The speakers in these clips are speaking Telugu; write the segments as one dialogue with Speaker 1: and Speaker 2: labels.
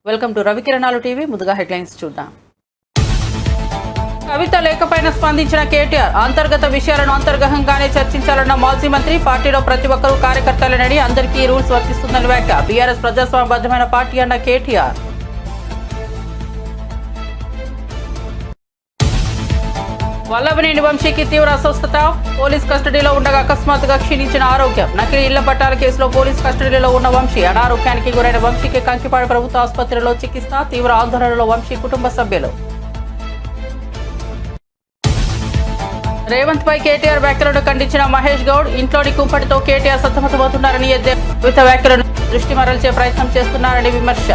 Speaker 1: Welcome to Ravikiranalu TV. ముందుగా హెడ్లైన్స్ చూద్దాం. కవిత లేఖపైన స్పందించిన కేటీఆర్, అంతర్గత విషయాలను అంతర్గతంగానే చర్చించాలన్న మాజీ మంత్రి. పార్టీలో ప్రతి ఒక్కరూ కార్యకర్తలేనని, అందరికీ రూల్స్ వర్తిస్తుందని వ్యాఖ్య. బీఆర్ఎస్ ప్రజాస్వామ్యబద్ధమైన పార్టీ అన్న కేటీఆర్. వల్లభనేని వంశీకి తీవ్ర అస్వస్థత, పోలీస్ కస్టడీలో ఉండగా అకస్మాత్తుగా క్షీణించిన ఆరోగ్యం. నకిలీ ఇళ్ల పట్టాల కేసులో పోలీస్ కస్టడీలో ఉన్న వంశీ. అనారోగ్యానికి గురైన వంశీకి కంకిపాడు ప్రభుత్వ ఆసుపత్రిలో చికిత్స. తీవ్ర ఆందోళనలో వంశీ కుటుంబ సభ్యులు. రేవంత్ పై కేటీఆర్ వ్యాఖ్యలను ఖండించిన మహేష్ గౌడ్, ఇంట్లోని కుంపటితో కేటీఆర్ సతమతమవుతున్నారని కవిత వ్యాఖ్యలను దృష్టి మరల్చే ప్రయత్నం చేస్తున్నారని విమర్శ.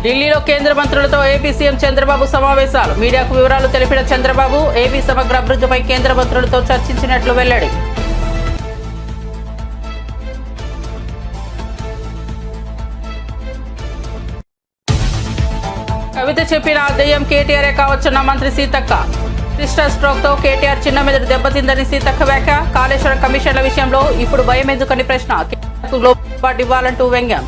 Speaker 1: ఢిల్లీలో కేంద్ర మంత్రులతో ఏపీ సీఎం చంద్రబాబు సమావేశాలు. మీడియాకు వివరాలు తెలిపిన చంద్రబాబు, ఏపీ సమగ్ర అభివృద్ధిపై కేంద్ర మంత్రులతో చర్చించినట్లు వెల్లడి. కవిత చెప్పిన దెయ్యం కేటీఆరే కావచ్చన్న మంత్రి సీతక్క. సిస్టర్ స్ట్రోక్ తో కేటీఆర్ చిన్న మెదడు దెబ్బతిందని సీతక్క వ్యాఖ్య. కాళేశ్వరం కమిషన్ల విషయంలో ఇప్పుడు భయం ఎందుకని ప్రశ్న. కేటీఆర్కు గ్లోబాట్ ఇవ్వాలంటూ వ్యంగ్యం.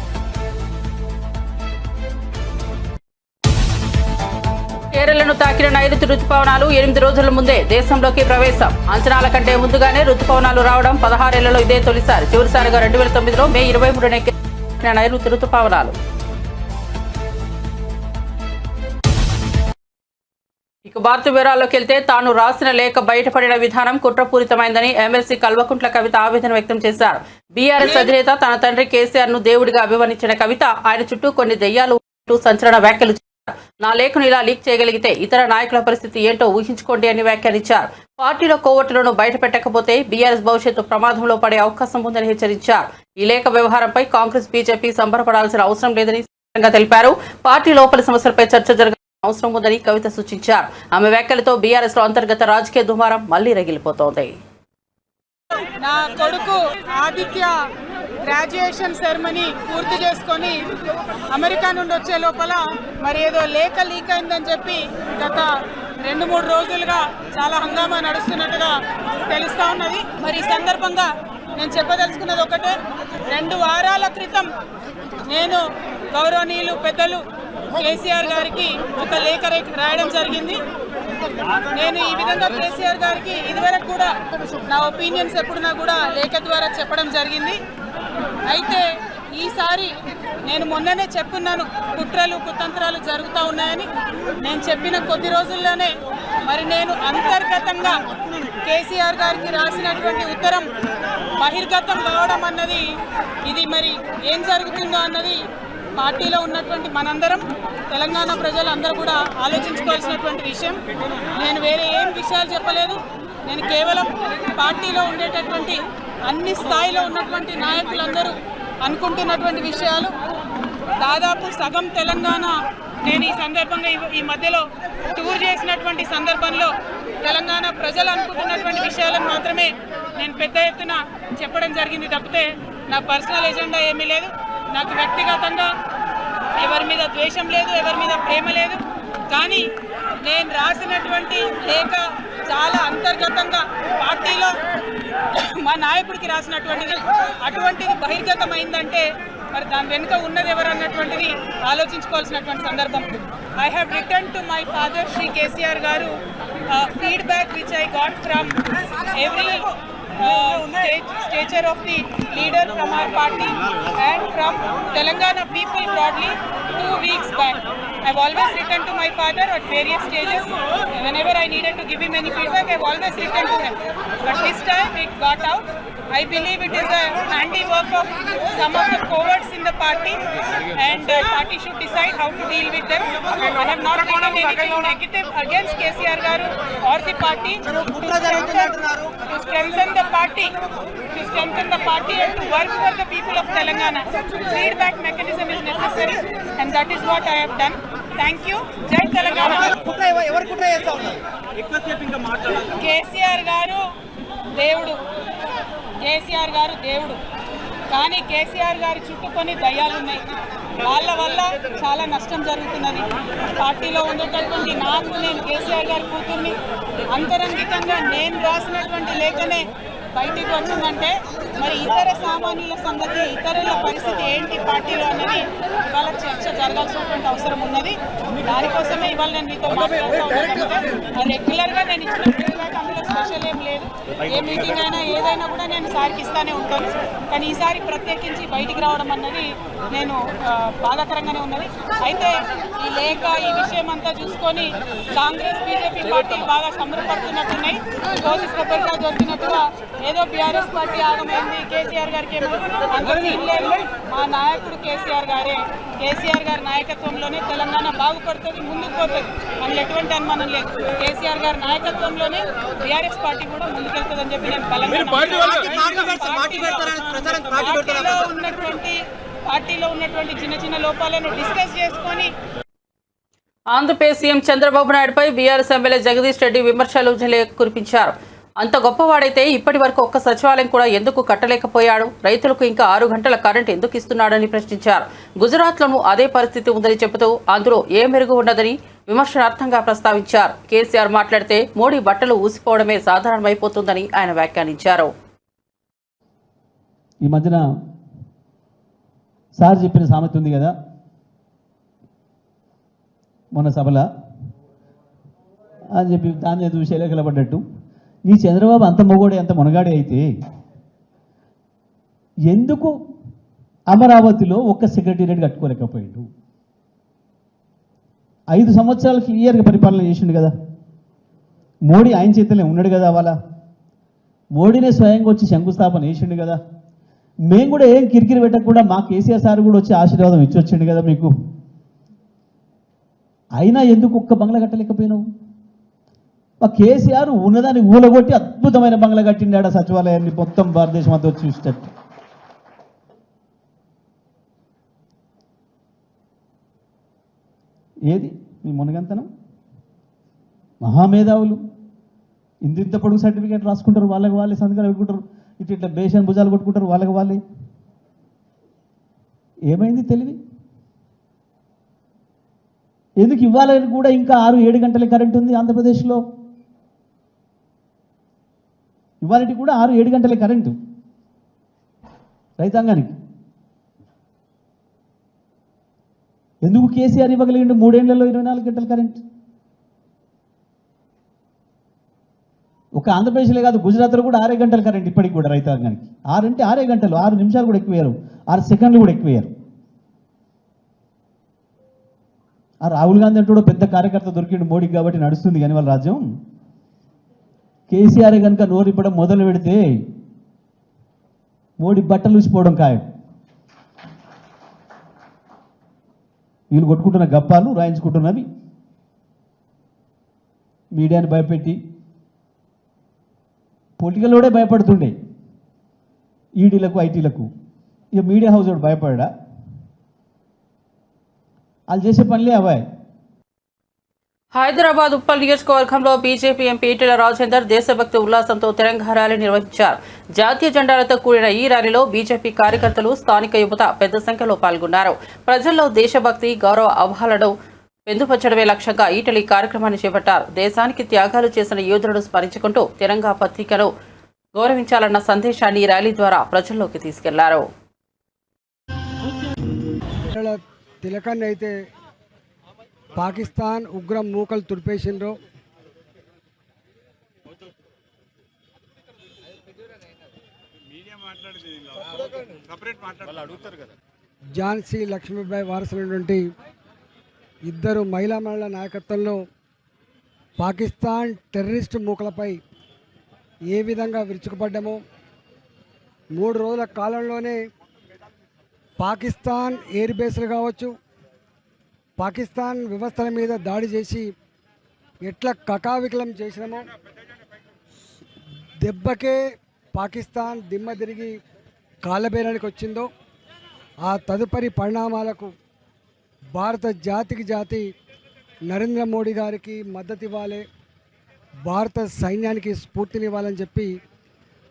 Speaker 1: కేరళను తాకిన నైరుతి రుతుపవనాలు 8 రోజుల ముందే దేశంలోకి ప్రవేశం. అంచనాల కంటే ముందుగానే రుతుపవనాలు రావడం 16 ఏళ్లలో ఇదే తొలిసారి. చివరిసారిగా 2009లో మే 23న నైరుతి రుతుపవనాలు. ఇక భారత వివరాల్లోకి వెళ్తే, తాను రాసిన లేఖ బయటపడిన విధానం కుట్రపూరితమైందని ఎమ్మెల్సీ కల్వకుంట్ల కవిత ఆవేదన వ్యక్తం చేశారు. బీఆర్ఎస్ అధినేత తన తండ్రి కేసీఆర్ ను దేవుడిగా అభివర్ణించిన కవిత, ఆయన చుట్టూ కొన్ని దెయ్యాలు సంచలన వ్యాఖ్యలు చేశారు. నా లేఖను ఇలా లీక్ చేయగలిగితే ఇతర నాయకుల పరిస్థితి ఏంటో ఊహించుకోండి అని వ్యాఖ్యానించారు. పార్టీలో కోవట్టులను బయట పెట్టకపోతే బీఆర్ఎస్ భవిష్యత్తు ప్రమాదంలో పడే అవకాశం ఉందని హెచ్చరించారు. ఈ లేఖ వ్యవహారంపై కాంగ్రెస్, బీజేపీ సంబరపడాల్సిన అవసరం లేదని తెలిపారు. పార్టీ లోపలి సమస్యలపై చర్చ జరగాల్సిన అవసరం ఉందని కవిత సూచించారు. ఆమె వ్యాఖ్యలతో బీఆర్ఎస్ లో అంతర్గత రాజకీయ దుమారం మళ్లీ రగిలిపోతోంది.
Speaker 2: నా కొడుకు ఆదిత్య గ్రాడ్యుయేషన్ సెరమనీ పూర్తి చేసుకొని అమెరికా నుండి వచ్చే లోపల మరి ఏదో లేఖ లీక్ అయిందని చెప్పి గత 2-3 రోజులుగా చాలా హంగామా నడుస్తున్నట్టుగా తెలుస్తూ ఉన్నది. మరి ఈ సందర్భంగా నేను చెప్పదలుచుకున్నది ఒకటే, 2 వారాల క్రితం నేను గౌరవనీయులు పెద్దలు కేసీఆర్ గారికి ఒక లేఖ రాయడం జరిగింది. నేను ఈ విధంగా కేసీఆర్ గారికి ఇదివరకు కూడా నా ఒపీనియన్స్ ఎప్పుడున్నా కూడా లేఖ ద్వారా చెప్పడం జరిగింది. అయితే ఈసారి నేను మొన్ననే చెప్పున్నాను, కుట్రలు కుతంత్రాలు జరుగుతూ ఉన్నాయని. నేను చెప్పిన కొద్ది రోజుల్లోనే మరి నేను అంతర్గతంగా కేసీఆర్ గారికి రాసినటువంటి ఉత్తరం బహిర్గతం కావడం అన్నది, ఇది మరి ఏం జరుగుతుందో అన్నది పార్టీలో ఉన్నటువంటి మనందరం, తెలంగాణ ప్రజలందరూ కూడా ఆలోచించుకోవాల్సినటువంటి విషయం. నేను వేరే ఏం విషయాలు చెప్పలేదు. నేను కేవలం పార్టీలో ఉండేటటువంటి అన్ని స్థాయిలో ఉన్నటువంటి నాయకులందరూ అనుకుంటున్నటువంటి విషయాలు. దాదాపు సగం తెలంగాణ నేను ఈ సందర్భంగా ఈ మధ్యలో టూర్ చేసినటువంటి సందర్భంలో తెలంగాణ ప్రజలు అనుకుంటున్నటువంటి విషయాలను మాత్రమే నేను పెద్ద ఎత్తున చెప్పడం జరిగింది తప్పితే నా పర్సనల్ ఎజెండా ఏమీ లేదు. నాకు వ్యక్తిగతంగా ఎవరి మీద ద్వేషం లేదు, ఎవరి మీద ప్రేమ లేదు. కానీ నేను రాసినటువంటి లేఖ చాలా అంతర్గతంగా పార్టీలో మా నాయకుడికి రాసినటువంటిది. అటువంటిది బహిర్గతమైందంటే మరి దాని వెనుక ఉన్నది ఎవరు అన్నటువంటిది ఆలోచించుకోవాల్సినటువంటి సందర్భం. I have written to my father Shri KCR garu feedback which I got from every stature of the leader from our party and from Telangana people broadly 2 weeks back. I've always written to my father at various stages. Whenever I needed to give him any feedback, I've always written to him. But this time it got out. I believe it is a handiwork of some of the cowards in the party, and party should decide how to deal with them. I have not written anything negative against KCR Garu or the party. To strengthen the party and to work for the people of Telangana. Feedback mechanism is necessary, and that is what I have done. Thank you. Jai Telangana. KCR Garu దేవుడు, కేసీఆర్ గారు దేవుడు. కానీ కేసీఆర్ గారి చుట్టూ కొన్ని దయ్యాలు ఉన్నాయి. వాళ్ళ వల్ల చాలా నష్టం జరుగుతున్నది. పార్టీలో ఉండేటటువంటి నేను కేసీఆర్ గారి కూతుర్ని అంతరంగికంగా నేను రాసినటువంటి లేఖనే బయటికి వచ్చిందంటే మరి ఇతర సామాన్యుల సంగతి, ఇతరుల పరిస్థితి ఏంటి పార్టీలో అన్నది ఇవాళ చర్చ జరగాల్సినటువంటి అవసరం ఉన్నది. దానికోసమే ఇవాళ నేను మీతో మాట్లాడుతూ ఉన్నాను. రెగ్యులర్గా నేను ఇచ్చిన ఫీడ్బ్యాక్ అందులో స్పెషల్ ఏం లేదు. ఏ మీటింగ్ అయినా ఏదైనా కూడా నేను సార్కి ఇస్తానే ఉంటాను. కానీ ఈసారి ప్రత్యేకించి బయటికి రావడం అన్నది నేను బాధాకరంగానే ఉన్నది. అయితే ఈ లేఖ, ఈ విషయం అంతా చూసుకొని కాంగ్రెస్ బీజేపీ పార్టీలు బాగా సంబరపడుతున్నట్టున్నాయి. కోసి కొబ్బరిగా దొరికినట్టుగా ఏదో బీఆర్ఎస్ పార్టీ ఆగమైంది, కేసీఆర్ గారికి అంత ఫీల్ లేదు. మా నాయకుడు కేసీఆర్ గారే. కేసీఆర్ గారి నాయకత్వంలోనే తెలంగాణ బాగుపడుతుంది, ముందుకు పోతుంది. అందులో ఎటువంటి అనుమానం లేదు. కేసీఆర్ గారి నాయకత్వంలోనే బీఆర్ఎస్ పార్టీ కూడా ముందుకెళ్తుందని చెప్పి నేను పార్టీలో ఉన్నటువంటి చిన్న చిన్న లోపాలను డిస్కస్ చేసుకొని.
Speaker 1: ఆంధ్రప్రదేశ్ సీఎం చంద్రబాబు నాయుడుపై బీఆర్ఎస్ ఎమ్మెల్యే జగదీష్ రెడ్డి విమర్శలు కురిపించారు. అంత గొప్పవాడైతే ఇప్పటి వరకు ఒక్క సచివాలయం కూడా ఎందుకు కట్టలేకపోయాడు? రైతులకు ఇంకా 6 గంటల కరెంట్ ఎందుకు ఇస్తున్నాడని ప్రశ్నించారు. గుజరాత్లోనూ అదే పరిస్థితి ఉందని చెబుతూ అందులో ఏ మెరుగు ఉన్నదని విమర్శనార్థంగా ప్రస్తావించారు. కేసీఆర్ మాట్లాడితే మోడీ బట్టలు ఊసిపోవడమే సాధారణమైపోతుందని ఆయన వ్యాఖ్యానించారు.
Speaker 3: ఈ మధ్యన సార్ చెప్పిన సామెత ఉంది కదా, మొన్న సభల అని చెప్పి దాన్ని చూసి ఎలకలబడ్డట్టు, నీ చంద్రబాబు అంత మొగోడే అంత మునగాడే అయితే ఎందుకు అమరావతిలో ఒక్క సెక్రటేరియట్ కట్టుకోలేకపోయాడు? 5 సంవత్సరాలు క్లియర్గా పరిపాలన చేసిండు కదా. మోడీ ఆయన చేతిలో ఉన్నాడు కదా. వాళ్ళ మోడీనే స్వయంగా వచ్చి శంకుస్థాపన చేసిండు కదా. మేము కూడా ఏం కిరికిరి పెట్టకుండా మా కేసీఆర్ సార్ కూడా వచ్చి ఆశీర్వాదం ఇచ్చి వచ్చిండు కదా మీకు. అయినా ఎందుకు ఒక్క బంగ్లా కట్టలేకపోయినావు? మా కేసీఆర్ ఉన్నదాన్ని ఊలగొట్టి అద్భుతమైన బంగ్లా కట్టిండాడు సచివాలయాన్ని మొత్తం భారతదేశం అంతా వచ్చి చూసేటట్టు. ఏది మీ మునగంతనం? మహామేధావులు ఇంత పొడుగు సర్టిఫికేట్ రాసుకుంటారు, వాళ్ళకి వాళ్ళే సంతకాలు పెట్టుకుంటారు, ఇట్లా బేషన్ భుజాలు కొట్టుకుంటారు వాళ్ళకి వాళ్ళే. ఏమైంది తెలివి? ఎందుకు ఇవ్వాలని కూడా ఇంకా 6-7 గంటల కరెంట్ ఉంది ఆంధ్రప్రదేశ్లో. ఇవాళకి కూడా 6-7 గంటల కరెంటు రైతాంగానికి. ఎందుకు కేసీఆర్ ఇవ్వగలిగిండు 3 ఏళ్లలో 24 గంటల కరెంట్? ఒక ఆంధ్రప్రదేశ్లో కాదు, గుజరాత్లో కూడా 6 గంటల కరెంట్ ఇప్పటికి కూడా రైతాంగానికి. 6 అంటే 6 గంటలు, 6 నిమిషాలు కూడా ఎక్కువయ్యారు, 6 సెకండ్లు కూడా ఎక్కువయ్యారు. ఆ రాహుల్ గాంధీ అంటూ పెద్ద కార్యకర్త దొరికిండు మోడీకి కాబట్టి నడుస్తుంది కానీ వాళ్ళ రాజ్యం. కేసీఆర్ కనుక నోరిప్పడం మొదలు పెడితే మోడీ బట్టలు ఊసిపోవడం ఖాయం. వీళ్ళు కొట్టుకుంటున్న గప్పాలు రాయించుకుంటున్నవి మీడియాని భయపెట్టి, పొలిటికల్ కూడా భయపడుతుండే ఈడీలకు ఐటీలకు. ఇక మీడియా హౌస్ కూడా భయపడా? వాళ్ళు చేసే పనులే అవాయ్.
Speaker 1: హైదరాబాద్ ఉప్పల్ నియోజకవర్గంలో బీజేపీ ఎంపీ ఈటెల రాజేందర్ దేశభక్తి ఉల్లాసంతో తిరంగా ర్యాలీ నిర్వహించారు. జాతీయ జెండాలతో కూడిన ఈ ర్యాలీలో బీజేపీ కార్యకర్తలు, స్థానిక యువత పెద్ద సంఖ్యలో పాల్గొన్నారు. ప్రజల్లో దేశభక్తి, గౌరవ అభాలను పెందుపరచడమే లక్ష్యంగా ఈటెల ఈ కార్యక్రమాన్ని చేపట్టారు. దేశానికి త్యాగాలు చేసిన యోధులను స్మరించుకుంటూ తిరంగా పత్రికను గౌరవించాలన్న సందేశాన్ని ఈ ర్యాలీ ద్వారా ప్రజల్లోకి తీసుకెళ్లారు.
Speaker 4: తిలకాన్ని అయితే పాకిస్తాన్ ఉగ్రం మూకలు తుడిపేసిండ్రో, ఝాన్సీ లక్ష్మీబాయి వారసులైనటువంటి 2 మహిళా మండల నాయకత్వంలో పాకిస్తాన్ టెర్రరిస్టు మూకలపై ఏ విధంగా విరుచుకుపడ్డామో, 3 రోజుల కాలంలోనే పాకిస్తాన్ ఎయిర్ బేస్లు కావచ్చు, పాకిస్తాన్ వ్యవస్థల మీద దాడి చేసి ఎట్లా కకావికలం చేసినామో, దెబ్బకే పాకిస్తాన్ దిమ్మ తిరిగి కాళ్ళబేరానికి వచ్చిందో, ఆ తదుపరి పరిణామాలకు భారత జాతి నరేంద్ర మోడీ గారికి మద్దతు ఇవ్వాలి, భారత సైన్యానికి స్ఫూర్తినివ్వాలని చెప్పి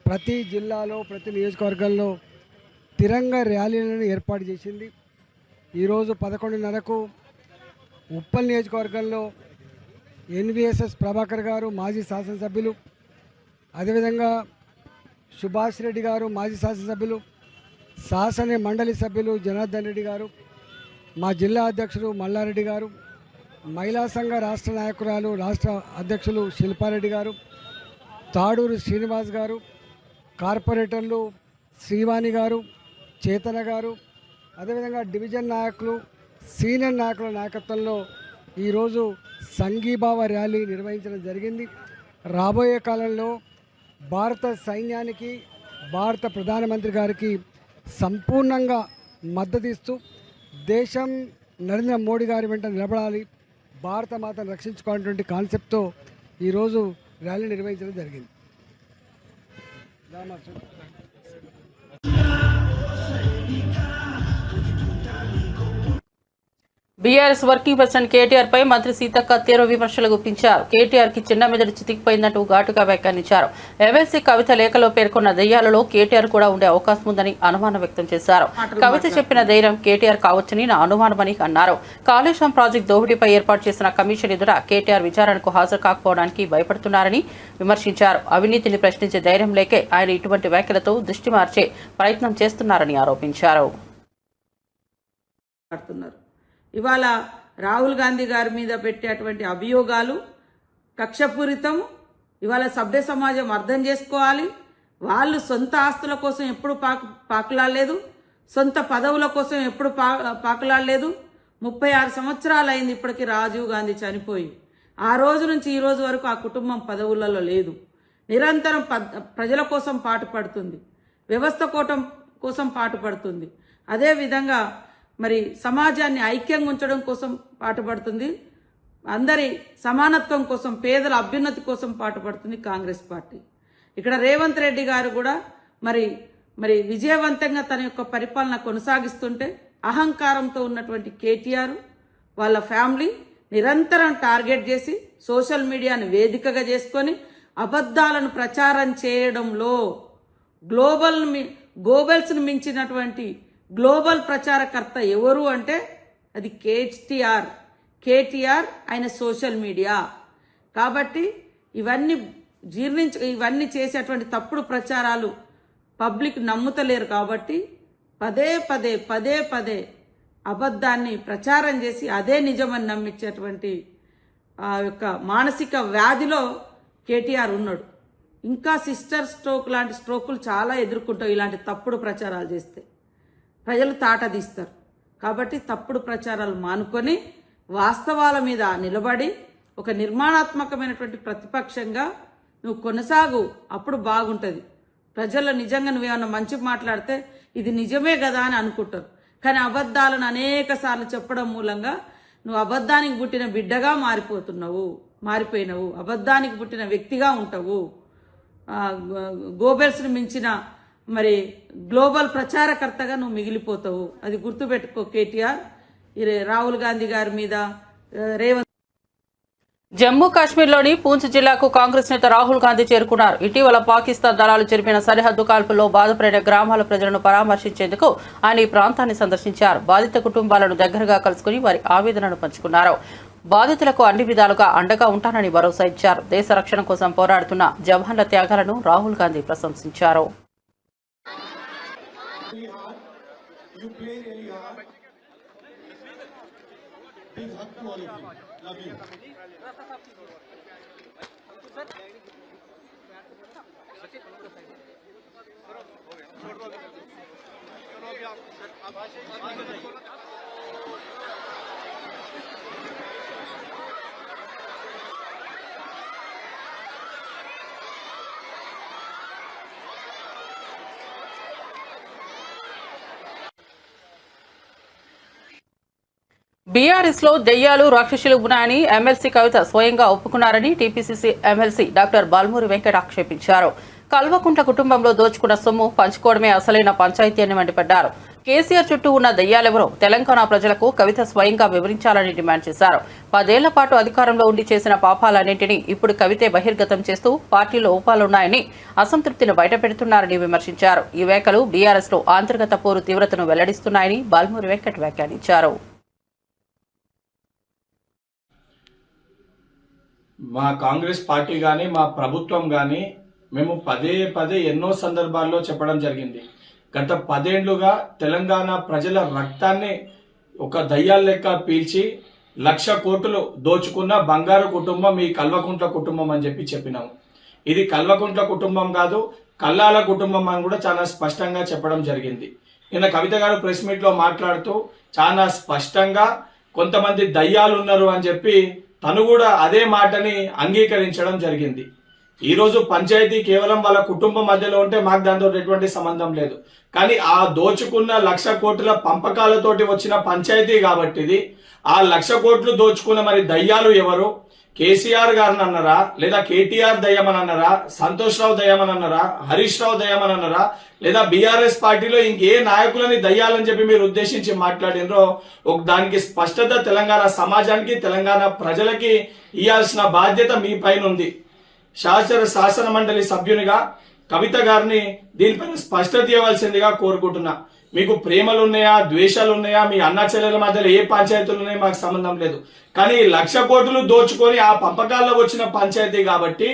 Speaker 4: ప్రతి జిల్లాలో, ప్రతి నియోజకవర్గంలో తిరంగ ర్యాలీలను ఏర్పాటు చేసింది. ఈరోజు 11:30కు ఉప్పల్ నియోజకవర్గంలో ఎన్విఎస్ఎస్ ప్రభాకర్ గారు, మాజీ శాసనసభ్యులు, అదేవిధంగా సుభాష్ రెడ్డి గారు, మాజీ శాసనసభ్యులు, శాసన మండలి సభ్యులు జనార్దన్ రెడ్డి గారు, మా జిల్లా అధ్యక్షుడు మల్లారెడ్డి గారు, మహిళా సంఘ రాష్ట్ర నాయకురాలు రాష్ట్ర అధ్యక్షులు శిల్పారెడ్డి గారు, తాడూరు శ్రీనివాస్ గారు, కార్పొరేటర్లు శ్రీవాణి గారు, చేతన గారు, అదేవిధంగా డివిజన్ నాయకులు, సీనియర్ నాయకుల నాయకత్వంలో ఈరోజు సంఘీభావ ర్యాలీ నిర్వహించడం జరిగింది. రాబోయే కాలంలో భారత సైన్యానికి, భారత ప్రధానమంత్రి గారికి సంపూర్ణంగా మద్దతిస్తూ దేశం నరేంద్ర మోడీ గారి వెంట నిలబడాలి, భారత మాతను రక్షించుకోవాలనేటువంటి కాన్సెప్ట్తో ఈరోజు ర్యాలీ నిర్వహించడం జరిగింది.
Speaker 1: బీఆర్ఎస్ వర్కింగ్ ప్రెసిడెంట్ కేటీఆర్ పై మంత్రి సీతక్క తీవ్ర విమర్శలు గుప్పించారు. కేటీఆర్ కి చిన్న మెదడు చితికిపోయిందంటూ ఘాటుగా వ్యాఖ్యానించారు. ఎమ్మెల్సీ కవిత లేఖలో పేర్కొన్న దయ్యాలలో కేటీఆర్ కూడా ఉండే అవకాశం ఉందని అనుమానం వ్యక్తం చేశారు. కవిత చెప్పిన ధైర్యం కేటీఆర్ కావచ్చని నా అనుమానమని అన్నారు. కాళేశ్వరం ప్రాజెక్టు దోపిడీపై ఏర్పాటు చేసిన కమిషన్ ఎదుట కేటీఆర్ విచారణకు హాజరు కాకపోవడానికి భయపడుతున్నారని విమర్శించారు. అవినీతిని ప్రశ్నించే ధైర్యం లేకే ఆయన ఇటువంటి వ్యాఖ్యలతో దృష్టి మార్చే ప్రయత్నం చేస్తున్నారని ఆరోపించారు.
Speaker 5: ఇవాళ రాహుల్ గాంధీ గారి మీద పెట్టేటువంటి అభియోగాలు కక్షపూరితం. ఇవాళ సభ్య సమాజం అర్థం చేసుకోవాలి. వాళ్ళు సొంత ఆస్తుల కోసం ఎప్పుడు పాకులాడలేదు, సొంత పదవుల కోసం ఎప్పుడు పాకులాడలేదు. 36 సంవత్సరాలు అయింది ఇప్పటికీ రాజీవ్ గాంధీ చనిపోయి. ఆ రోజు నుంచి ఈ రోజు వరకు ఆ కుటుంబం పదవులలో లేదు. నిరంతరం ప్రజల కోసం పాటుపడుతుంది, వ్యవస్థ కోసం పాటుపడుతుంది. అదేవిధంగా మరి సమాజాన్ని ఐక్యంగా ఉంచడం కోసం పాటుపడుతుంది. అందరి సమానత్వం కోసం, పేదల అభ్యున్నతి కోసం పాటుపడుతుంది కాంగ్రెస్ పార్టీ. ఇక్కడ రేవంత్ రెడ్డి గారు కూడా మరి విజయవంతంగా తన యొక్క పరిపాలన కొనసాగిస్తుంటే అహంకారంతో ఉన్నటువంటి కేటీఆర్ వాళ్ళ ఫ్యామిలీ నిరంతరం టార్గెట్ చేసి సోషల్ మీడియాను వేదికగా చేసుకొని అబద్ధాలను ప్రచారం చేయడంలో గోబెల్స్ను మించినటువంటి గ్లోబల్ ప్రచారకర్త ఎవరు అంటే అది కేటీఆర్ ఆయన సోషల్ మీడియా. కాబట్టి ఇవన్నీ చేసేటువంటి తప్పుడు ప్రచారాలు పబ్లిక్ నమ్ముతలేరు. కాబట్టి పదే పదే అబద్ధాన్ని ప్రచారం చేసి అదే నిజమని నమ్మించేటువంటి ఆ యొక్క మానసిక వ్యాధిలో కేటీఆర్ ఉన్నాడు. ఇంకా సిస్టర్ స్ట్రోక్ లాంటి స్ట్రోకులు చాలా ఎదుర్కొంటావు ఇలాంటి తప్పుడు ప్రచారాలు చేస్తే. ప్రజలు తాటదీస్తారు. కాబట్టి తప్పుడు ప్రచారాలు మానుకొని వాస్తవాల మీద నిలబడి ఒక నిర్మాణాత్మకమైనటువంటి ప్రతిపక్షంగా నువ్వు కొనసాగు. అప్పుడు బాగుంటుంది. ప్రజలు నిజంగా నువ్వేమన్నా మంచి మాట్లాడితే ఇది నిజమే కదా అని అనుకుంటారు. కానీ అబద్ధాలను అనేక సార్లు చెప్పడం మూలంగా నువ్వు అబద్ధానికి పుట్టిన బిడ్డగా మారిపోయినవు, అబద్ధానికి పుట్టిన వ్యక్తిగా ఉంటావు. గోబెల్స్ను మించిన మరి గ్లోబల్ ప్రచారకర్తగా నువ్వు మిగిలిపోతావు. అది గుర్తుపెట్టుకో కేటీఆర్. రాహుల్ గాంధీ గారి మీద రేవంత్.
Speaker 1: జమ్మూ కాశ్మీర్లోని పూంచ్ జిల్లాకు కాంగ్రెస్ నేత రాహుల్ గాంధీ చేరుకున్నారు. ఇటీవల పాకిస్తాన్ దళాలు జరిపిన సరిహద్దు కాల్పుల్లో బాధపడిన గ్రామాల ప్రజలను పరామర్శించేందుకు ఆయన ఈ ప్రాంతాన్ని సందర్శించారు. బాధిత కుటుంబాలను దగ్గరగా కలుసుకుని వారి ఆవేదనను పంచుకున్నారు. బాధితులకు అన్ని విధాలుగా అండగా ఉంటానని భరోసా ఇచ్చారు. దేశ రక్షణ కోసం పోరాడుతున్న జవాన్ల త్యాగాలను రాహుల్ గాంధీ ప్రశంసించారు.
Speaker 6: You play really hard. Big hug to all of you. Love you.
Speaker 1: BRS లో దెయ్యాలు రాక్షసులు ఉన్నాయని ఎమ్మెల్సీ కవిత స్వయంగా ఒప్పుకున్నారని TPCC MLC doctor Balmoori Venkat ఆక్షేపించారు. కల్వకుంట్ల కుటుంబంలో దోచుకున్న సొమ్ము పంచుకోవడమే అసలైన పంచాయతీ అని మండిపడ్డారు. కేసీఆర్ చుట్టూ ఉన్న దెయ్యాలెవరో తెలంగాణ ప్రజలకు కవిత స్వయంగా వివరించాలని డిమాండ్ చేశారు. 10 ఏళ్ల పాటు అధికారంలో ఉండి చేసిన పాపాలన్నింటినీ ఇప్పుడు కవితే బహిర్గతం చేస్తూ పార్టీలో లోపాలున్నాయని అసంతృప్తిని బయటపెడుతున్నారని విమర్శించారు. ఈ వ్యాఖ్యలు బీఆర్ఎస్ లో అంతర్గత పోరు తీవ్రతను వెల్లడిస్తున్నాయని బాల్మూరి వెంకట్ వ్యాఖ్యానించారు.
Speaker 7: మా కాంగ్రెస్ పార్టీ కానీ మా ప్రభుత్వం కానీ మేము పదే పదే ఎన్నో సందర్భాల్లో చెప్పడం జరిగింది. గత 10 ఏళ్లుగా తెలంగాణ ప్రజల రక్తాన్ని ఒక దయ్యాల లెక్క పీల్చి 1,00,000 కోట్లు దోచుకున్న బంగారు కుటుంబం ఈ కల్వకుంట్ల కుటుంబం అని చెప్పినాము. ఇది కల్వకుంట్ల కుటుంబం కాదు, కల్లాల కుటుంబం అని కూడా చాలా స్పష్టంగా చెప్పడం జరిగింది. నిన్న కవిత గారు ప్రెస్ మీట్ లో మాట్లాడుతూ చాలా స్పష్టంగా కొంతమంది దయ్యాలు ఉన్నారు అని చెప్పి తను కూడా అదే మాటని అంగీకరించడం జరిగింది. ఈ రోజు పంచాయతీ కేవలం వాళ్ళ కుటుంబం మధ్యలో ఉంటే మాకు దాంతో ఎటువంటి సంబంధం లేదు. కానీ ఆ దోచుకున్న 1,00,000 కోట్ల పంపకాలతోటి వచ్చిన పంచాయతీ కాబట్టి ఇది ఆ 1,00,000 కోట్లు దోచుకున్న మరి దయ్యాలు ఎవరు? కేసీఆర్ గారిని అన్నారా, లేదా కేటీఆర్ దయ్యమని అన్నారా, సంతోష్ రావు దయ్యమని అన్నారా, హరీష్ రావు దయ్యమని అన్నారా, లేదా బీఆర్ఎస్ పార్టీలో ఇంకే నాయకులని దయ్యాలని చెప్పి మీరు ఉద్దేశించి మాట్లాడినరో దానికి స్పష్టత తెలంగాణ సమాజానికి తెలంగాణ ప్రజలకి ఇవ్వాల్సిన బాధ్యత మీ పైన ఉంది. శాసన మండలి సభ్యునిగా కవిత గారిని దీనిపైన స్పష్టత ఇవ్వాల్సిందిగా కోరుకుంటున్నా. మీకు ప్రేమలు ఉన్నాయా, ద్వేషాలు ఉన్నాయా, మీ అన్న చెల్లెల మధ్యలో ఏ పంచాయతీలు ఉన్నాయో మాకు సంబంధం లేదు. కానీ 1,00,000 కోట్లు దోచుకొని ఆ పంపకాల్లో వచ్చిన పంచాయతీ కాబట్టి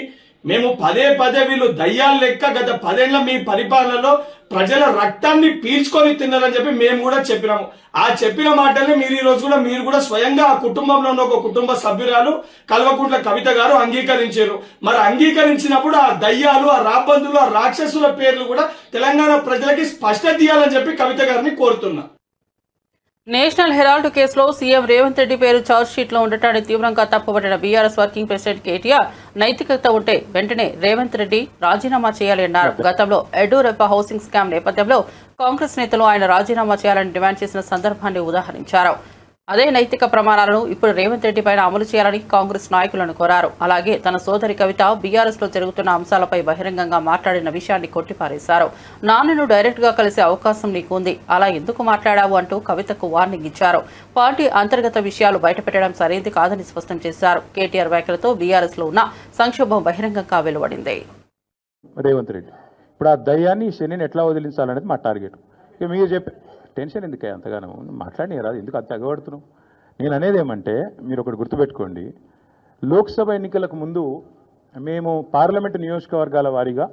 Speaker 7: మేము పదే పదే వీళ్ళు దయ్యాల లెక్క గత 10 ఏళ్ల మీ పరిపాలనలో ప్రజల రక్తాన్ని పీల్చుకొని తిన్నారని చెప్పి మేము కూడా చెప్పినాము. ఆ చెప్పిన మాటల్ని మీరు ఈ రోజు కూడా మీరు కూడా స్వయంగా ఆ కుటుంబంలో ఉన్న ఒక కుటుంబ సభ్యురాలు కల్వకుంట్ల కవిత గారు అంగీకరించారు. మరి అంగీకరించినప్పుడు ఆ దయ్యాలు, ఆ రాబందులు, ఆ రాక్షసుల పేర్లు కూడా తెలంగాణ ప్రజలకి స్పష్టత ఇవ్వాలని చెప్పి కవిత గారిని కోరుతున్నా.
Speaker 1: నేషనల్ హెరాల్డ్ కేసులో సీఎం రేవంత్ రెడ్డి పేరు ఛార్జ్ షీట్ లో ఉండటాన్ని తీవ్రంగా తప్పుపట్టిన బీఆర్ఎస్ వర్కింగ్ ప్రెసిడెంట్ కేటీఆర్ నైతికత ఉంటే వెంటనే రేవంత్ రెడ్డి రాజీనామా చేయాలి అన్నారు. గతంలో యడ్యూరప్ప హౌసింగ్ స్కామ్ నేపథ్యంలో కాంగ్రెస్ నేతలు ఆయన రాజీనామా చేయాలని డిమాండ్ చేసిన సందర్భాన్ని ఉదాహరించారు. అదే నైతిక ప్రమాణాలను ఇప్పుడు రేవంత్ రెడ్డి పైన అమలు చేయాలని కాంగ్రెస్ నాయకులను కోరారు. అలాగే తన సోదరి కవిత బీఆర్ఎస్ లో జరుగుతున్న అంశాలపై బహిరంగంగా మాట్లాడిన విషయాన్ని కొట్టిపారేశారు. నాన్నను డైరెక్ట్ గా కలిసే అవకాశం నీకు ఉంది, అలా ఎందుకు మాట్లాడావు అంటూ కవితకు వార్నింగ్ ఇచ్చారు. పార్టీ అంతర్గత విషయాలు బయటపెట్టడం సరైనది కాదని స్పష్టం చేశారు. కేటీఆర్ వ్యాఖ్యలతో బీఆర్ఎస్ లో ఉన్న సంక్షోభం బహిరంగంగా వెలువడింది.
Speaker 8: రేవంత్ రెడ్డి ఇప్పుడు ఆ దయ్యాన్ని శనిని ఎట్లా వదిలించాలనేది మా టార్గెట్. ఇక మీరు చెప్పే టెన్షన్ ఎందుకే అంతగానో మాట్లాడినారా, ఎందుకు అంత ఎగబడుతున్నావు? నేను అనేది ఏమంటే మీరు ఒకటి గుర్తుపెట్టుకోండి, లోక్సభ ఎన్నికలకు ముందు మేము పార్లమెంటు నియోజకవర్గాల వారీగా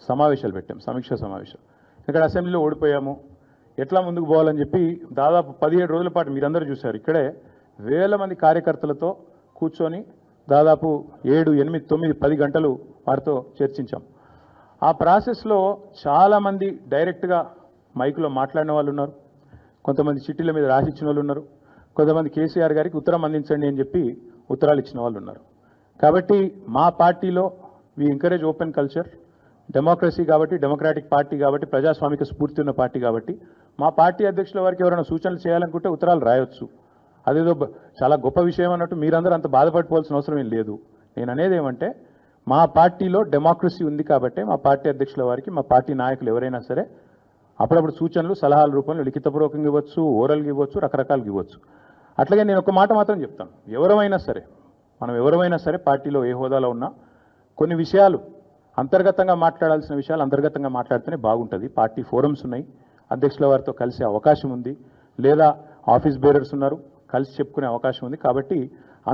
Speaker 8: సమావేశాలు పెట్టాం, సమీక్షా సమావేశం. ఇక్కడ అసెంబ్లీలో ఓడిపోయాము, ఎట్లా ముందుకు పోవాలని చెప్పి దాదాపు 17 రోజుల పాటు మీరందరూ చూశారు. ఇక్కడే వేల మంది కార్యకర్తలతో కూర్చొని దాదాపు 7, 8, 9, 10 గంటలు వారితో చర్చించాం. ఆ ప్రాసెస్లో చాలామంది డైరెక్ట్గా మైక్లో మాట్లాడిన వాళ్ళు ఉన్నారు, కొంతమంది చిట్టీల మీద రాసిచ్చిన వాళ్ళు ఉన్నారు, కొంతమంది కేసీఆర్ గారికి ఉత్తరం అందించండి అని చెప్పి ఉత్తరాలు ఇచ్చిన వాళ్ళు ఉన్నారు. కాబట్టి మా పార్టీలో we encourage open culture, democracy కాబట్టి, డెమోక్రాటిక్ పార్టీ కాబట్టి, ప్రజాస్వామిక స్ఫూర్తి ఉన్న పార్టీ కాబట్టి మా పార్టీ అధ్యక్షుల వారికి ఎవరైనా సూచనలు చేయాలనుకుంటే ఉత్తరాలు రాయొచ్చు. అదేదో చాలా గొప్ప విషయం అన్నట్టు మీరందరూ అంత బాధపడిపోవాల్సిన అవసరం ఏం లేదు. నేను అనేది ఏమంటే మా పార్టీలో డెమోక్రసీ ఉంది కాబట్టి మా పార్టీ అధ్యక్షుల వారికి మా పార్టీ నాయకులు ఎవరైనా సరే అప్పుడప్పుడు సూచనలు సలహాల రూపంలో లిఖితపూర్వకంగా ఇవ్వచ్చు, ఓరల్గా ఇవ్వచ్చు, రకరకాలుగా ఇవ్వచ్చు. అట్లాగే నేను ఒక మాట మాత్రం చెప్తాను, మనం ఎవరైనా సరే పార్టీలో ఏ హోదాలో ఉన్నా కొన్ని విషయాలు అంతర్గతంగా మాట్లాడాల్సిన విషయాలు అంతర్గతంగా మాట్లాడితేనే బాగుంటుంది. పార్టీ ఫోరమ్స్ ఉన్నాయి, అధ్యక్షుల వారితో కలిసే అవకాశం ఉంది, లేదా ఆఫీస్ బేరర్స్ ఉన్నారు, కలిసి చెప్పుకునే అవకాశం ఉంది. కాబట్టి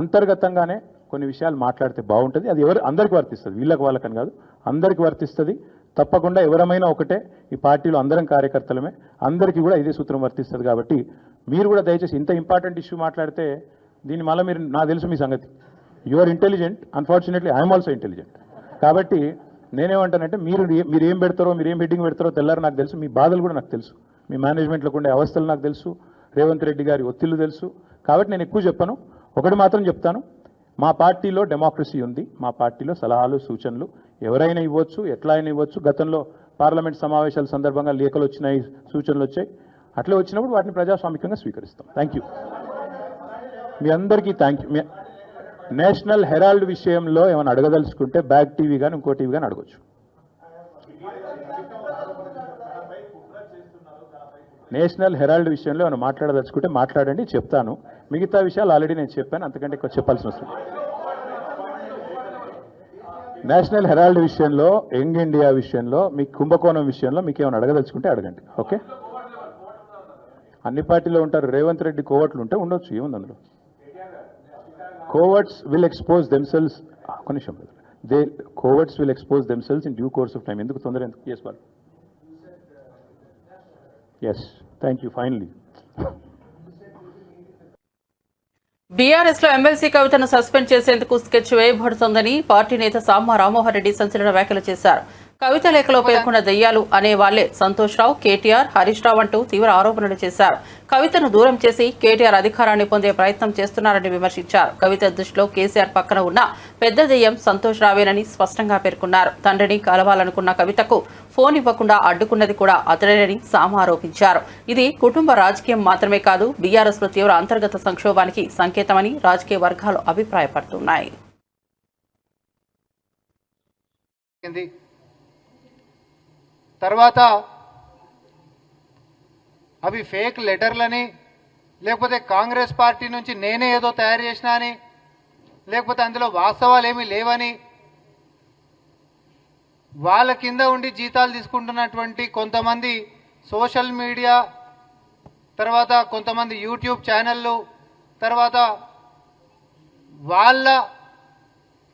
Speaker 8: అంతర్గతంగానే కొన్ని విషయాలు మాట్లాడితే బాగుంటుంది. అది అందరికీ వర్తిస్తుంది, వీళ్ళకి వాళ్ళకని కాదు, అందరికీ వర్తిస్తుంది. తప్పకుండా ఎవరమైనా ఒకటే, ఈ పార్టీలో అందరం కార్యకర్తలమే, అందరికీ కూడా ఇదే సూత్రం వర్తిస్తుంది. కాబట్టి మీరు కూడా దయచేసి ఇంత ఇంపార్టెంట్ ఇష్యూ మాట్లాడితే దీని మళ్ళీ మీరు, నాకు తెలుసు మీ సంగతి, you are intelligent, unfortunately I'm also intelligent. కాబట్టి నేనేమంటానంటే మీరు ఏం పెడతారో, మీరు ఏం హెడ్డింగ్ పెడతారో తెల్లారు నాకు తెలుసు, మీ బాధలు కూడా నాకు తెలుసు, మీ మేనేజ్మెంట్లోకి ఉండే అవస్థలు నాకు తెలుసు, రేవంత్ రెడ్డి గారి ఒత్తిళ్లు తెలుసు. కాబట్టి నేను ఎక్కువ చెప్పను, ఒకటి మాత్రం చెప్తాను, మా పార్టీలో డెమోక్రసీ ఉంది, మా పార్టీలో సలహాలు సూచనలు ఎవరైనా ఇవ్వచ్చు, ఎట్లా అయినా ఇవ్వచ్చు. గతంలో పార్లమెంట్ సమావేశాల సందర్భంగా లేఖలు వచ్చినాయి, సూచనలు వచ్చాయి, అట్లే వచ్చినప్పుడు వాటిని ప్రజాస్వామికంగా స్వీకరిస్తాం. థ్యాంక్ యూ, మీ అందరికీ థ్యాంక్ యూ. నేషనల్ హెరాల్డ్ విషయంలో ఏమైనా అడగదలుచుకుంటే బ్యాక్ టీవీ కానీ ఇంకో టీవీ కానీ అడగచ్చు. నేషనల్ హెరాల్డ్ విషయంలో ఏమైనా మాట్లాడదలుచుకుంటే మాట్లాడండి, చెప్తాను. మిగతా విషయాలు ఆల్రెడీ నేను చెప్పాను, అంతకంటే ఎక్కువ చెప్పాల్సిన అవసరం. నేషనల్ హెరాల్డ్ విషయంలో, యంగ్ ఇండియా విషయంలో, మీ కుంభకోణం విషయంలో మీకు ఏమైనా అడగదలుచుకుంటే అడగండి. ఓకే, అన్ని పార్టీలో ఉంటారు, రేవంత్ రెడ్డి కోవట్లు ఉంటే ఉండొచ్చు, ఏముంది అందులో. Coverts will expose themselves. కొన్ని నిమిషం, they coverts will expose themselves in due course of time. ఎందుకు తొందర ఎందుకు? Yes ball. Yes, thank you. Finally
Speaker 1: BRS లో ఎమ్మెల్సీ కవితను సస్పెండ్ చేసేందుకు స్కెచ్ వేయబడుతోందని పార్టీ నేత సామ రామ్మోహన్ రెడ్డి సంచలన వ్యాఖ్యలు చేశారు. కవిత లేఖలో పేర్కొన్న దెయ్యాలు అనే వాళ్లే సంతోష్ రావు, కేటీఆర్, హరీష్ రావు అంటూ తీవ్ర ఆరోపణలు చేశారు. కవితను దూరం చేసి కేటీఆర్ అధికారాన్ని పొందే ప్రయత్నం చేస్తున్నారని విమర్శించారు. కవిత దృష్టిలో కేసీఆర్ పక్కన ఉన్న పెద్ద దెయ్యం సంతోష్ రావేనని స్పష్టంగా పేర్కొన్నారు. తండ్రిని కలవాలనుకున్న కవితకు ఫోన్ ఇవ్వకుండా అడ్డుకున్నది కూడా అతడేనని సామ ఆరోపించారు. ఇది కుటుంబ రాజకీయం మాత్రమే కాదు, బీఆర్ఎస్ లో తీవ్ర అంతర్గత సంక్షోభానికి సంకేతమని రాజకీయ వర్గాలు అభిప్రాయపడుతున్నాయి.
Speaker 9: తర్వాత అవి ఫేక్ లెటర్లని, లేకపోతే కాంగ్రెస్ పార్టీ నుంచి నేనే ఏదో తయారు చేసినా అని, లేకపోతే అందులో వాస్తవాలు ఏమీ లేవని, వాళ్ళ కింద ఉండి జీతాలు తీసుకుంటున్నటువంటి కొంతమంది సోషల్ మీడియా, తర్వాత కొంతమంది యూట్యూబ్ ఛానళ్ళు, తర్వాత వాళ్ళ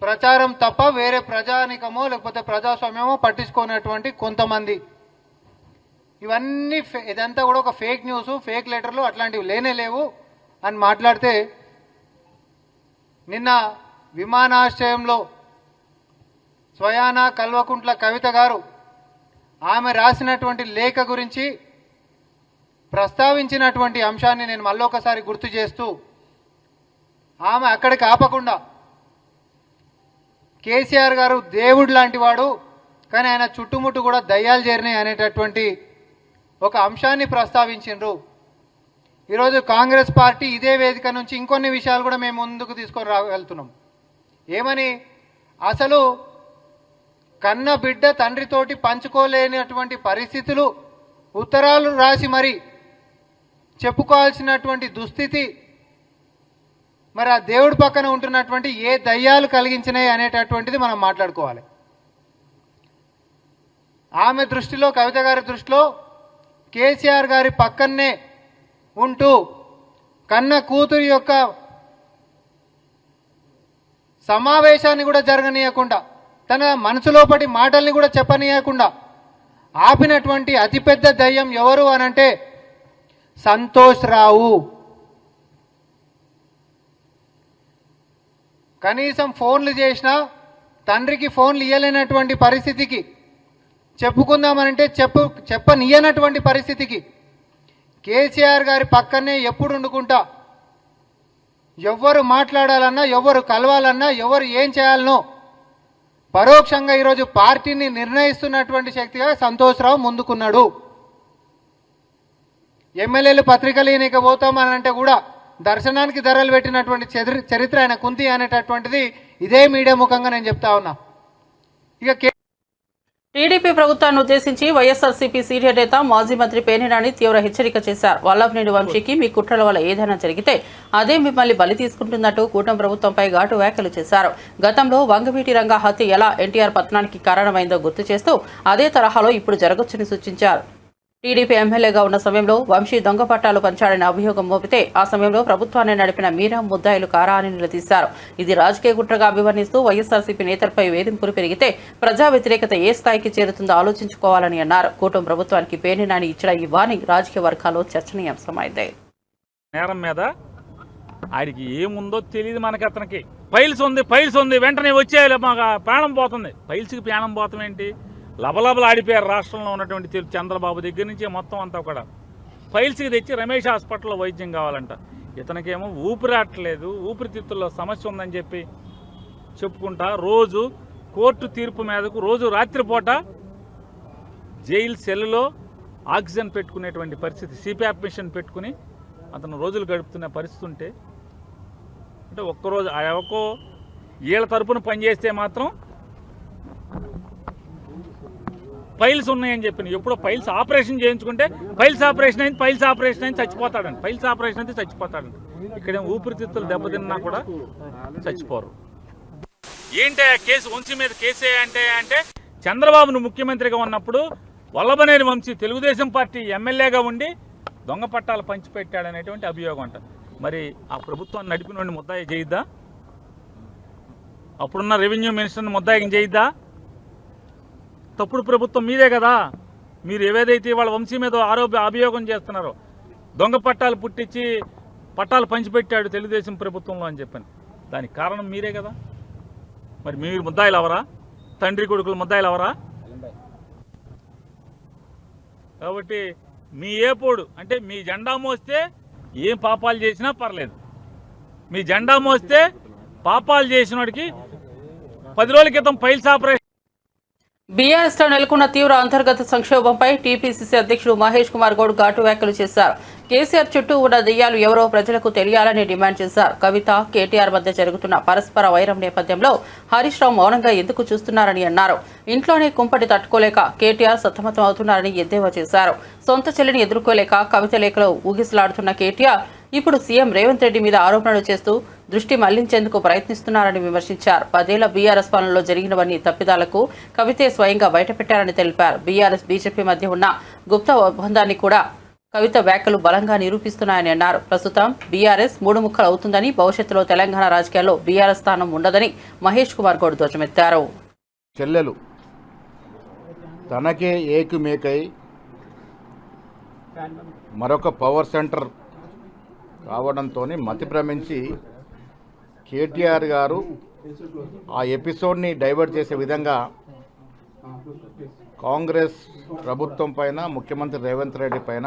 Speaker 9: ప్రచారం తప్ప వేరే ప్రజానికమో లేకపోతే ప్రజాస్వామ్యమో పట్టించుకున్నటువంటి కొంతమంది, ఇదంతా కూడా ఒక ఫేక్ న్యూస్, ఫేక్ లెటర్లు అట్లాంటివి లేనే లేవు అని మాట్లాడితే, నిన్న విమానాశ్రయంలో స్వయానా కల్వకుంట్ల కవిత గారు ఆమె రాసినటువంటి లేఖ గురించి ప్రస్తావించినటువంటి అంశాన్ని నేను మళ్ళొకసారి గుర్తు చేస్తూ, ఆమె అక్కడికి ఆపకుండా కేసీఆర్ గారు దేవుడు లాంటి వాడు, కానీ ఆయన చుట్టుముట్టు కూడా దయ్యాలు చేరినాయి అనేటటువంటి ఒక అంశాన్ని ప్రస్తావించిండ్రు. ఈరోజు కాంగ్రెస్ పార్టీ ఇదే వేదిక నుంచి ఇంకొన్ని విషయాలు కూడా మేము ముందుకు తీసుకొని రాగలుగుతున్నాం. ఏమని? అసలు కన్న బిడ్డ తండ్రితోటి పంచుకోలేనటువంటి పరిస్థితులు, ఉత్తరాలు రాసి మరి చెప్పుకోవాల్సినటువంటి దుస్థితి, మరి ఆ దేవుడి పక్కన ఉంటున్నటువంటి ఏ దయ్యాలు కలిగించినాయి అనేటటువంటిది మనం మాట్లాడుకోవాలి. ఆమె దృష్టిలో, కవిత గారి దృష్టిలో కేసీఆర్ గారి పక్కనే ఉంటూ కన్న కూతురి యొక్క సమావేశాన్ని కూడా జరగనీయకుండా, తన మనసులోపటి మాటల్ని కూడా చెప్పనీయకుండా ఆపినటువంటి అతిపెద్ద దయ్యం ఎవరు అనంటే సంతోష్ రావు. కనీసం ఫోన్లు చేసినా తండ్రికి ఫోన్లు ఇయ్యలేనటువంటి పరిస్థితికి, చెప్పుకుందామనంటే చెప్పనియనటువంటి పరిస్థితికి కేసీఆర్ గారి పక్కనే ఎప్పుడు వండుకుంటా, ఎవరు మాట్లాడాలన్నా, ఎవరు కలవాలన్నా, ఎవరు ఏం చేయాలనో పరోక్షంగా ఈరోజు పార్టీని నిర్ణయిస్తున్నటువంటి శక్తిగా సంతోష్ రావు ముందుకున్నాడు. ఎమ్మెల్యేలు పత్రికలు ఈయనకపోతామనంటే కూడా దర్శనానికి ధరలు పెట్టినటువంటి చరిత్ర ఆయన కుంతి అనేటటువంటిది ఇదే మీడియా ముఖంగా నేను చెప్తా ఉన్నా. ఇక
Speaker 1: టీడీపీ ప్రభుత్వాన్ని ఉద్దేశించి వైఎస్ఆర్సీపీ సీనియర్ నేత మాజీ మంత్రి పేర్నినాని తీవ్ర హెచ్చరిక చేశారు. వల్లభనేని వంశీకి మీ కుట్రల వల్ల ఏదైనా జరిగితే అదే మిమ్మల్ని బలి తీసుకుంటున్నట్టు కూటమి ప్రభుత్వంపై ఘాటు వ్యాఖ్యలు చేశారు. గతంలో వంగవీటి రంగా హత్య ఎలా ఎన్టీఆర్ పతనానికి కారణమైందో గుర్తు చేస్తూ అదే తరహాలో ఇప్పుడు జరగొచ్చని సూచించారు. టీడీపీ ఎమ్మెల్యేగా ఉన్న సమయంలో వంశీ దొంగ పట్టాలు పంచాడని అభియోగం మోపితే ఆ సమయంలో ప్రభుత్వాన్ని నడిపిన మీరా ముద్దాయిలు కారా అని నిలదీశారు. ఇది రాజకీయ కుట్రగా అభివర్ణిస్తూ వైఎస్ఆర్సీపీ నేతలపై వేధింపులు పెరిగితే ప్రజా వ్యతిరేకత ఏ స్థాయికి చేరుతుందో ఆలోచించుకోవాలని అన్నారు. కూటమి ప్రభుత్వానికి పేర్నినాని ఇచ్చిన ఈ వాణి రాజకీయ వర్గాల్లో చర్చనీయాంశమైంది.
Speaker 10: నేరం మీద ఆయనకి ఏముందో తెలియదు. మనకి అతనికి ఫైల్స్ ఉంది వెంటనే వచ్చేయాలి, మాకు ప్రాణం పోతుంది. ఫైల్స్కి ప్రాణం పోతాం ఏంటి? లబలబలు ఆడిపోయారు రాష్ట్రంలో ఉన్నటువంటి చంద్రబాబు దగ్గర నుంచి మొత్తం అంతా కూడా. ఫైల్స్కి తెచ్చి రమేష్ హాస్పిటల్లో వైద్యం కావాలంట. ఇతనికేమో ఊపిరాట్లేదు, ఊపిరితిత్తుల్లో సమస్య ఉందని చెప్పి చెప్పుకుంటా రోజు కోర్టు తీర్పు మీదకు రోజు రాత్రిపూట జైలు సెల్లో ఆక్సిజన్ పెట్టుకునేటువంటి పరిస్థితి, సిపిఆప్ మిషన్ పెట్టుకుని అతను రోజులు గడుపుతున్న పరిస్థితి ఉంటే, అంటే ఒక్కరోజు ఒక్కో వీళ్ళ తరపున పనిచేస్తే మాత్రం ఫైల్స్ ఉన్నాయని చెప్పిన. ఎప్పుడో ఫైల్స్ ఆపరేషన్ చేయించుకుంటే ఫైల్స్ ఆపరేషన్ అయింది చచ్చిపోతాడండి. ఫైల్స్ ఆపరేషన్ అయితే చచ్చిపోతాడండి. ఇక్కడేం ఊపిరితిత్తులు దెబ్బతిన్నా కూడా చచ్చిపోరు. ఏంటి కేసు వంశీ మీద కేసే అంటే చంద్రబాబును ముఖ్యమంత్రిగా ఉన్నప్పుడు వల్లభనేని వంశీ తెలుగుదేశం పార్టీ ఎమ్మెల్యేగా ఉండి దొంగ పట్టాలు పంచిపెట్టాడనేటువంటి అభియోగం అంట. మరి ఆ ప్రభుత్వాన్ని నడిపినోడిని ముద్దాయి చేయద్దా? అప్పుడున్న రెవెన్యూ మినిస్టర్ని ముద్దాయికం చేయొద్దా? తప్పుడు ప్రభుత్వం మీదే కదా. మీరు ఏవేదైతే వాళ్ళ వంశీ మీద అభియోగం చేస్తున్నారో, దొంగ పట్టాలు పుట్టించి పట్టాలు పంచిపెట్టాడు తెలుగుదేశం ప్రభుత్వంలో అని చెప్పని, దానికి కారణం మీరే కదా. మరి మీరు ముద్దాయిలు అవరా? తండ్రి కొడుకులు ముద్దాయిలు అవరా? కాబట్టి మీ ఏపోడు అంటే మీ జెండా మోస్తే ఏం పాపాలు చేసినా పర్లేదు. మీ జెండా మోస్తే పాపాలు చేసిన వాడికి 10 రోజుల క్రితం ఫైల్స్ ఆపరేషన్.
Speaker 1: బీఆర్ఎస్ లో నెలకొన్న తీవ్ర అంతర్గత సంక్షోభంపై టీపీసీసీ అధ్యక్షుడు మహేష్ కుమార్ గౌడ్ ఘాటు వ్యాఖ్యలు చేశారు. కేసీఆర్ చుట్టూ ఉన్న దెయ్యాలు ఎవరో ప్రజలకు తెలియాలని డిమాండ్ చేశారు. కవిత, కేటీఆర్ మధ్య జరుగుతున్న పరస్పర వైరం నేపథ్యంలో హరీష్ రావు మౌనంగా ఎందుకు చూస్తున్నారని అన్నారు. ఇంట్లోనే కుంపటి తట్టుకోలేక కేటీఆర్ సతమతం అవుతున్నారని ఎద్దేవా చేశారు. సొంత చెల్లిని ఎదుర్కోలేక కవిత లేఖలో ఊగిసలాడుతున్న కేటీఆర్ ఇప్పుడు సీఎం రేవంత్ రెడ్డి మీద ఆరోపణలు చేస్తూ దృష్టి మళ్లించేందుకు ప్రయత్నిస్తున్నారని విమర్శించారు. 10 ఏళ్ల బీఆర్ఎస్ పాలనలో జరిగినవన్నీ తప్పిదాలకు కవితే స్వయంగా బయటపెట్టారని తెలిపారు. బీఆర్ఎస్ బీజేపీ మధ్య ఉన్న గుప్త ఒప్పందాన్ని కూడా కవిత వ్యాఖ్యలు బలంగా నిరూపిస్తున్నాయని అన్నారు. ప్రస్తుతం బీఆర్ఎస్ 3 ముక్కలు అవుతుందని, భవిష్యత్తులో తెలంగాణ రాజకీయాల్లో బీఆర్ఎస్ స్థానం ఉండదని మహేష్ కుమార్ గౌడ్ ధ్వజమెత్తారు.
Speaker 11: చెల్లెలు తనకే ఏకుమేకై మరొక పవర్ సెంటర్ కావడంతో మతి భ్రమించి కేటీఆర్ గారు ఆ ఎపిసోడ్ని డైవర్ట్ చేసే విధంగా కాంగ్రెస్ ప్రభుత్వం పైన, ముఖ్యమంత్రి రేవంత్ రెడ్డి పైన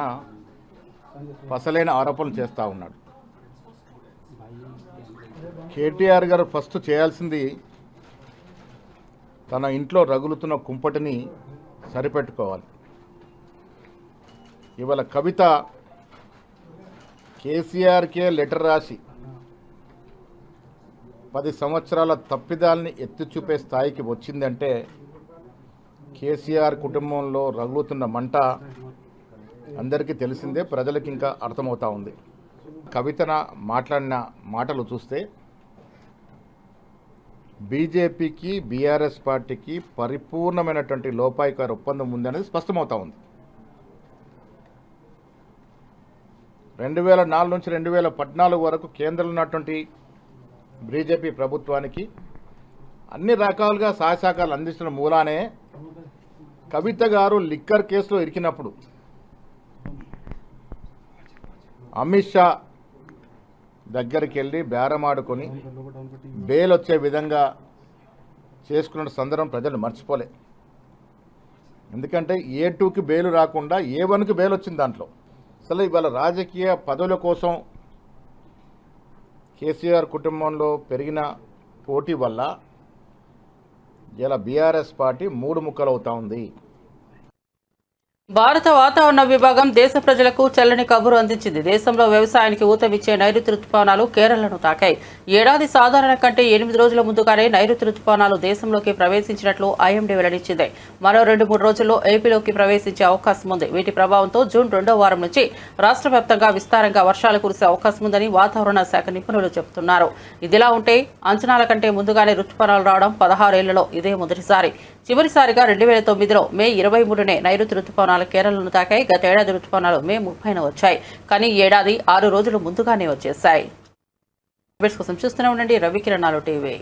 Speaker 11: పసలైన ఆరోపణలు చేస్తూ ఉన్నాడు. కేటీఆర్ గారు ఫస్ట్ చేయాల్సింది తన ఇంట్లో రగులుతున్న కుంపటిని సరిపెట్టుకోవాలి. ఇవాళ కవిత కేసీఆర్కే లెటర్ రాసి 10 సంవత్సరాల తప్పిదాల్ని ఎత్తి చూపే స్థాయికి వచ్చిందంటే కేసీఆర్ కుటుంబంలో రగులుతున్న మంట అందరికీ తెలిసిందే, ప్రజలకి ఇంకా అర్థమవుతా ఉంది. కవితన మాట్లాడిన మాటలు చూస్తే బీజేపీకి, బీఆర్ఎస్ పార్టీకి పరిపూర్ణమైనటువంటి లోపాయికార ఒప్పందం ఉందనేది స్పష్టమవుతా ఉంది. 2004 నుంచి 2014 వరకు కేంద్రంలో ఉన్నటువంటి బీజేపీ ప్రభుత్వానికి అన్ని రకాలుగా సహాయ సహకారాలు అందిస్తున్న మూలానే కవిత గారు లిక్కర్ కేసులో ఇరికినప్పుడు అమిత్ షా దగ్గరికి వెళ్ళి బేరమాడుకొని బెయిల్ వచ్చే విధంగా చేసుకున్న సందర్భం ప్రజలు మర్చిపోలే. ఎందుకంటే A2కి బెయిల్ రాకుండా A1కి బెయిల్ వచ్చింది. దాంట్లో అసలు ఇవాళ రాజకీయ పదవుల కోసం కేసీఆర్ కుటుంబంలో పెరిగిన పోటీ వల్ల ఇలా బీఆర్ఎస్ పార్టీ 3 ముక్కలు అవుతా ఉంది.
Speaker 1: భారత వాతావరణ విభాగం దేశ ప్రజలకు చల్లని కబురు అందించింది. దేశంలో వ్యవసాయానికి ఊతమిచ్చే నైరుతి రుతుపవనాలు కేరళను తాకాయి. ఏడాది సాధారణ కంటే 8 రోజుల ముందుగానే నైరుతి రుతుపవనాలు దేశంలోకి ప్రవేశించినట్లు ఐఎండీ వెల్లడించింది. మరో 2-3 రోజుల్లో ఏపీలోకి ప్రవేశించే అవకాశం ఉంది. వీటి ప్రభావంతో జూన్ 2వ వారం నుంచి రాష్ట్ర వ్యాప్తంగా విస్తారంగా వర్షాలు కురిసే అవకాశం ఉందని వాతావరణ శాఖ నిపుణులు చెబుతున్నారు. ఇదిలా ఉంటే అంచనాల కంటే ముందుగానే రుతుపవనాలు రావడం 16 ఏళ్లలో ఇదే మొదటిసారి. చివరిసారిగా 2009లో మే 23నే నైరుతి రుతుపవనాలు కేరళను తాకాయి. గత ఏడాది రుతుపవనాలు మే 30న వచ్చాయి. కానీ ఈ ఏడాది 6 రోజులు ముందుగానే వచ్చేశాయి. కోసం చూస్తూనే ఉండండి రవికిరణాలు టీవీ.